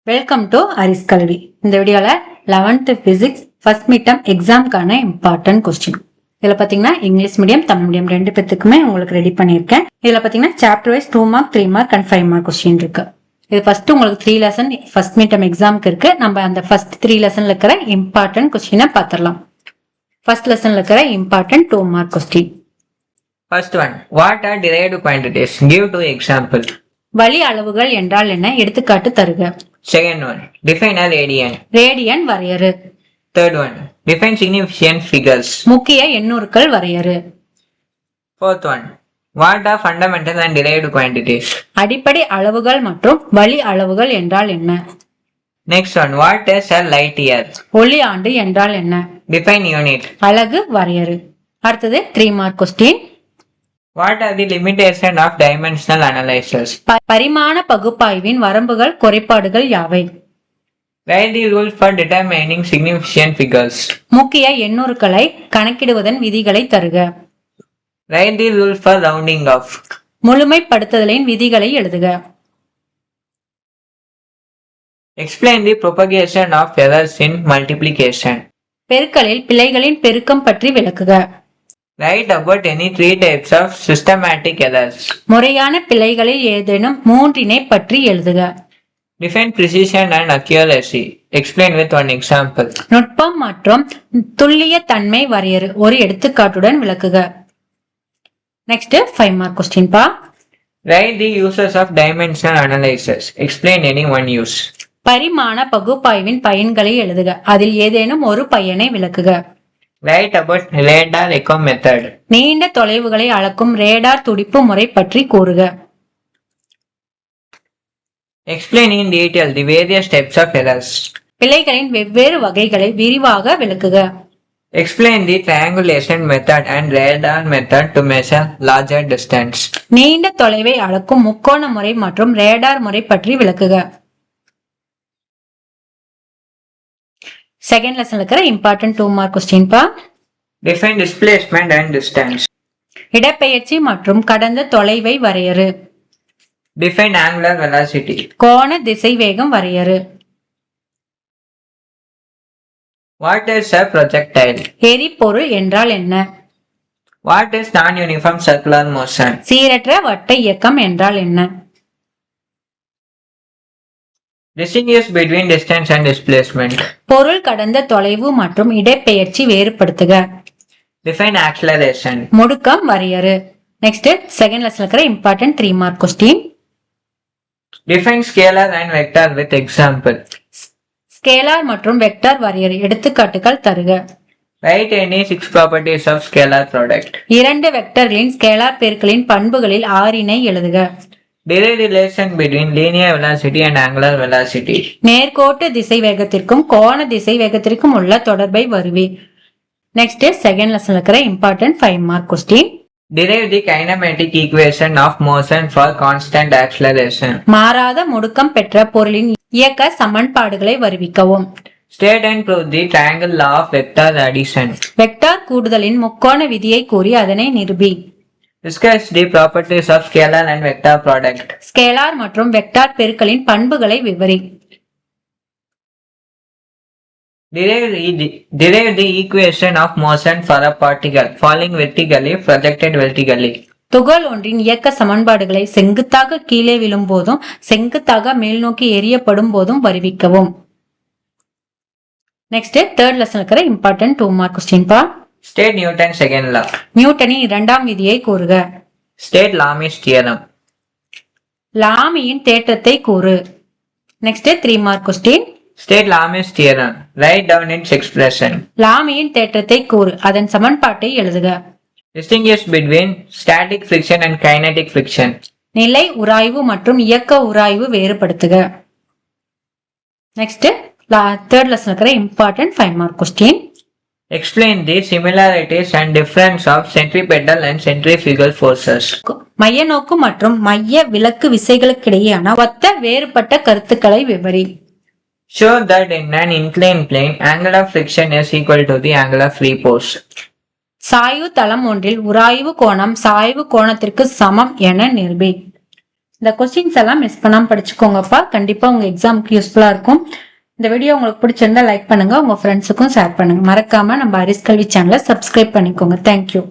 Welcome to அரிஸ் கல்வி. இந்த வீடியோல 11th பிசிக்ஸ் ஃபர்ஸ்ட் மிட்டம் எக்ஸாம்க்கான இம்பார்ட்டன்ட் கொஸ்டின். இதுல பாத்தீங்கன்னா இங்கிலீஷ் மீடியம் தமிழ் மீடியம் ரெண்டு பேத்துக்குமே உங்களுக்கு ரெடி பண்ணிருக்கேன். இதுல பாத்தீங்கன்னா chapter wise 2 mark 3 mark and 5 mark question இருக்கு. இது ஃபர்ஸ்ட் உங்களுக்கு 3 லெசன் ஃபர்ஸ்ட் மிட்டம் எக்ஸாம்க்கு இருக்கு. நம்ம அந்த ஃபர்ஸ்ட் 3 லெசன்ல இருக்கிற இம்பார்ட்டன்ட் கொஸ்டினை பாத்திரலாம். ஃபர்ஸ்ட் லெசன்ல இருக்கிற important 2 mark question. First one, what are derived quantities? Give 2 examples. வழி அளவுகள் என்றால் என்ன? எடுத்துக்காட்டு தருக. Second one, define a radian. Radian வரையறு. Third one, define significant figures. முக்கிய எண்ணூறுக்கள் வரையறு. Fourth one, what are fundamental and derived quantities? அடிப்படை அளவுகள் மற்றும் வழி அளவுகள் என்றால் என்ன? Next one, what is a light year? ஒளி ஆண்டு என்றால் என்ன? Define unit. அலகு வரையறு. அடுத்தது 3 mark question. What are the limitations of dimensional analysis? பரிமாண பகுப்பாய்வின் வரம்புகள் குறைபாடுகள் யாவை? Write the rules for determining significant figures. முக்கிய எண்ணூறுக்களை கணக்கிடுவதன் விதிகளை தருக. Write the rules for rounding off. முழுமைப்படுத்துதலின் விதிகளை எழுதுக. Explain the propagation of errors in multiplication. பெருக்கலில் பிழைகளின் பெருக்கம் பற்றி விளக்குக. Write about any 3 types of systematic errors. முறையான பிழைகளில் ஏதேனும் மூன்றினை பற்றி எழுதுக. Define precision and accuracy. Explain with one example. நுட்பம் மற்றும் துல்லிய தன்மை வரையறு. ஒரு எடுத்துக்காட்டுடன் விளக்குக. நெக்ஸ்ட் 5 மார்க் கொஸ்டின் பா. Write the uses of dimensional analysis. Explain any one use. பரிமாண பகுப்பாய்வின் பயன்களை எழுதுக. அதில் ஏதேனும் ஒரு பயனை விளக்குக. Write about radar echo method. நீண்ட தொலைவுகளை அளக்கும் ரேடார் துடிப்பு முறை பற்றி கூறுக. Explain in detail the various types of errors. பிழைகளின் வெவ்வேறு வகைகளை விரிவாக விளக்குக. Explain the triangulation method and radar method to measure larger distance. நீண்ட தொலைவை அளக்கும் முக்கோண முறை மற்றும் ரேடார் முறை பற்றி விளக்குக. செகண்ட் லெசன்ல இருக்கிற இம்பார்ட்டன்ட் 2 மார்க் கொஸ்டின் பா. Define displacement and distance. இடப்பெயர்ச்சி மற்றும் கடந்த தொலைவை வரையறு. Define angular velocity. கோண திசைவேகம் வரையறு. What is a projectile? எரிபொருள் என்றால் என்ன? What is non-uniform circular motion? சீரற்ற வட்ட இயக்கம் என்றால் என்ன? Distinguish between distance and displacement. பொருள் கடந்த தொலைவு மற்றும் இடப்பெயர்ச்சி வேறுபடுத்துக. Define acceleration. முடுக்கம் வரையறு. நெக்ஸ்ட் செகண்ட் லெசன்ல இருக்கிற important 3 mark question. Define scalar and vector with example. Scalar மற்றும் வெக்டார் வரையறு. எடுத்துக்காட்டுகள் தருக. Write any 6 properties of scalar product. இரண்டு வெக்டர்களின் ஸ்கேலார் பெருக்கலின் பண்புகளில் 6 எழுதுக. Derive the relation between linear velocity and angular velocity. நேர்கோட்டு திசை வேகத்திற்கும் கோண திசை வேகத்திற்கும் உள்ள தொடர்பை வருவி. நெக்ஸ்ட் செகண்ட் லெசன்ல இருக்கிற important 5 mark question. Derive the kinematic equation of motion for constant acceleration. மாறாத முடுக்கம் பெற்ற பொருளின் இயக்க சமன்பாடுகளை வருவிக்கவும். State and prove the triangle law of vector addition. Vector கூடுதலின் முக்கோண விதியை கூறி அதனை நிரூபி. Discuss the properties of scalar and vector product. Scalar மற்றும் வெக்டார் பெருக்கலின் பண்புகளை விவரி. Derive the equation of motion for a particle falling vertically projected vertically. துகள் ஒன்றின் இயக்க சமன்பாடுகளை செங்குத்தாக கீழே விழும் போதும் செங்குத்தாக மேல் நோக்கி எறியப்படும் போதும் வருவிக்கவும். நெக்ஸ்ட் தேர்ட் லெசன் இருக்கிற இம்பார்ட்டன்ட் 2 மார்க் கொஸ்டின் பா. State Newton's second law. நியூட்டனின் இரண்டாம் விதியை கூறுக. State Lami's theorem. லாமியின் தேற்றத்தை கூறு. Next 3 mark question. State Lami's theorem. Write down its expression. லாமியின் தேற்றத்தை கூறு. அதன் சமன்பாட்டை எழுதுக. Distinguish between static friction and kinetic friction. நிலை உராய்வு மற்றும் இயக்க உராய்வு வேறுபடுத்துக. நெக்ஸ்ட் தேர்ட் லெசன் இருக்கிற important 5 mark question. Explain the similarities and difference of centripetal and centrifugal forces. மைய நோக்கு மற்றும் மைய விலக்கு விசைகளுக்கிடையேயான ஒத்த வேறுபட்ட கருத்துக்களை விவரி. Show that in an inclined plane, angular friction is equal to the angular free force. சாய்வு தளம் ஒன்றில் உராய்வு கோணம் சாய்வு கோணத்திற்கு சமம் என நிரூபி. இந்த கொஸ்டின்ஸ் எல்லாம் மிஸ் பண்ணாம படிச்சுக்கோங்கப்பா. கண்டிப்பா உங்க எக்ஸாமுக்கு யூஸ்ஃபுல்லா இருக்கும். இந்த வீடியோ உங்களுக்கு பிடிச்சிருந்தா லைக் பண்ணுங்க, உங்க ஃப்ரெண்ட்ஸுக்கும் ஷேர் பண்ணுங்க. மறக்காம நம்ம அரிஸ் கல்வி சேனலை சப்ஸ்கிரைப் பண்ணிக்கோங்க. தேங்க்யூ.